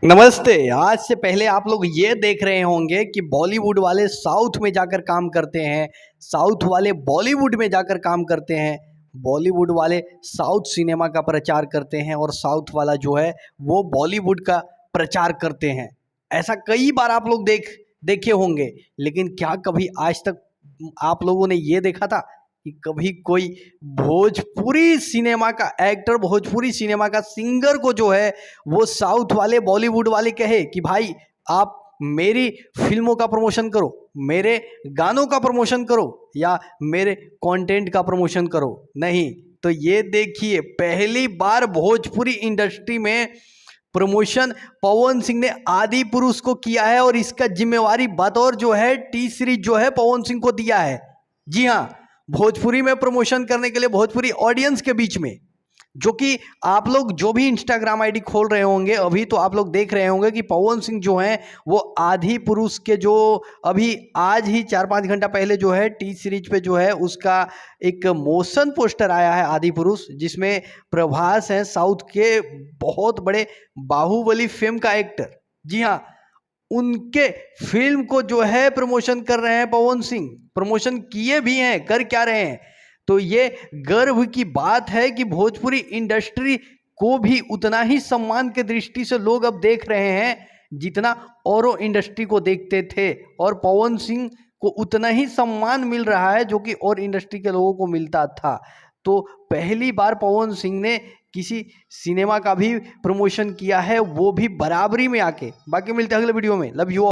नमस्ते। आज से पहले आप लोग ये देख रहे होंगे कि बॉलीवुड वाले साउथ में जाकर काम करते हैं, साउथ वाले बॉलीवुड में जाकर काम करते हैं, बॉलीवुड वाले साउथ सिनेमा का प्रचार करते हैं और साउथ वाला जो है वो बॉलीवुड का प्रचार करते हैं। ऐसा कई बार आप लोग देखे होंगे, लेकिन क्या कभी आज तक आप लोगों ने ये देखा था कि कभी कोई भोजपुरी सिनेमा का एक्टर, भोजपुरी सिनेमा का सिंगर को जो है वो साउथ वाले, बॉलीवुड वाले कहे कि भाई आप मेरी फिल्मों का प्रमोशन करो, मेरे गानों का प्रमोशन करो या मेरे कंटेंट का प्रमोशन करो? नहीं। तो ये देखिए, पहली बार भोजपुरी इंडस्ट्री में प्रमोशन पवन सिंह ने आदि पुरुष को किया है और इसका जिम्मेवारी बतौर जो है टी सीरीज जो है पवन सिंह को दिया है। जी हाँ, भोजपुरी में प्रमोशन करने के लिए भोजपुरी ऑडियंस के बीच में, जो कि आप लोग जो भी इंस्टाग्राम आईडी खोल रहे होंगे अभी, तो आप लोग देख रहे होंगे कि पवन सिंह जो हैं वो आदि पुरुष के जो अभी आज ही 4-5 घंटा पहले जो है टी सीरीज पे जो है उसका एक मोशन पोस्टर आया है आदि पुरुष, जिसमें प्रभास हैं साउथ के बहुत बड़े बाहुबली फिल्म का एक्टर। जी हाँ, उनके फिल्म को जो है प्रमोशन कर रहे हैं पवन सिंह, प्रमोशन किए भी हैं, कर क्या रहे हैं। तो ये गर्व की बात है कि भोजपुरी इंडस्ट्री को भी उतना ही सम्मान के दृष्टि से लोग अब देख रहे हैं जितना औरों इंडस्ट्री को देखते थे, और पवन सिंह को उतना ही सम्मान मिल रहा है जो कि और इंडस्ट्री के लोगों को मिलता था। तो पहली बार पवन सिंह ने किसी सिनेमा का भी प्रमोशन किया है, वो भी बराबरी में आके। बाकी मिलते हैं अगले वीडियो में। Love you.